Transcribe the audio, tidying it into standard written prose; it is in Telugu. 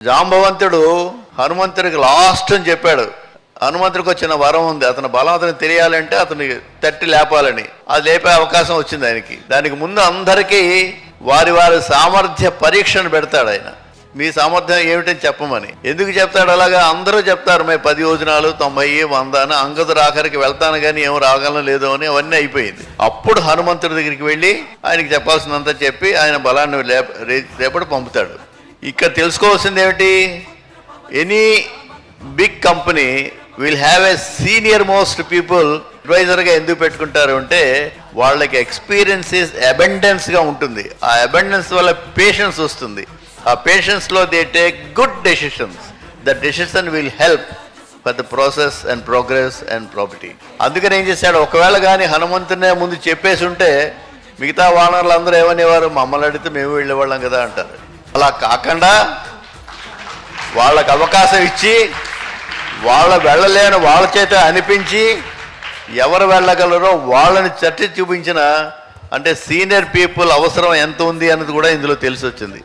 జాంబవంతుడు హనుమంతుడికి లాస్ట్ అని చెప్పాడు. హనుమంతుడికి వచ్చిన వరం ఉంది, అతని బలం అతనికి తెలియాలంటే అతని తట్టి లేపాలని. అది లేపే అవకాశం వచ్చింది ఆయనకి. దానికి ముందు అందరికీ వారి వారి సామర్థ్య పరీక్షను పెడతాడు ఆయన. మీ సామర్థ్యం ఏమిటని చెప్పమని. ఎందుకు చెప్తాడు అలాగా? అందరూ చెప్తారు మే 10 యోజనాలు 90 100 అని. అంగదుడు ఆఖరికి వెళ్తాను కానీ ఏం రాగలను లేదో అని అవన్నీ అయిపోయింది. అప్పుడు హనుమంతుడి దగ్గరికి వెళ్ళి ఆయనకి చెప్పాల్సినంత చెప్పి ఆయన బలాన్ని రేపటి పంపుతాడు. ఇక్కడ తెలుసుకోవాల్సింది ఏమిటి? Any big company will have a senior most people అడ్వైజర్గా ఎందుకు పెట్టుకుంటారు అంటే వాళ్ళకి ఎక్స్పీరియన్సెస్ అబెండెన్స్గా ఉంటుంది. ఆ అబెండెన్స్ వల్ల పేషెన్స్ వస్తుంది. ఆ పేషెన్స్లో they take good decisions. The decision will help for the process and progress and property. అందుకని ఏం చేశాడు, ఒకవేళ కానీ హనుమంతునే ముందు చెప్పేసి ఉంటే మిగతా వానరులు అందరూ ఏమనేవారు, మమ్మల్ని అడిగితే మేము వెళ్ళేవాళ్ళం కదా అంటారు. అలా కాకుండా వాళ్ళకు అవకాశం ఇచ్చి వాళ్ళ వెళ్ళలేని వాళ్ళ చేత అనిపించి ఎవరు వెళ్ళగలరో వాళ్ళని చర్చి చూపించిన, అంటే సీనియర్ పీపుల్ అవసరం ఎంత ఉంది అన్నది కూడా ఇందులో తెలిసి వచ్చింది.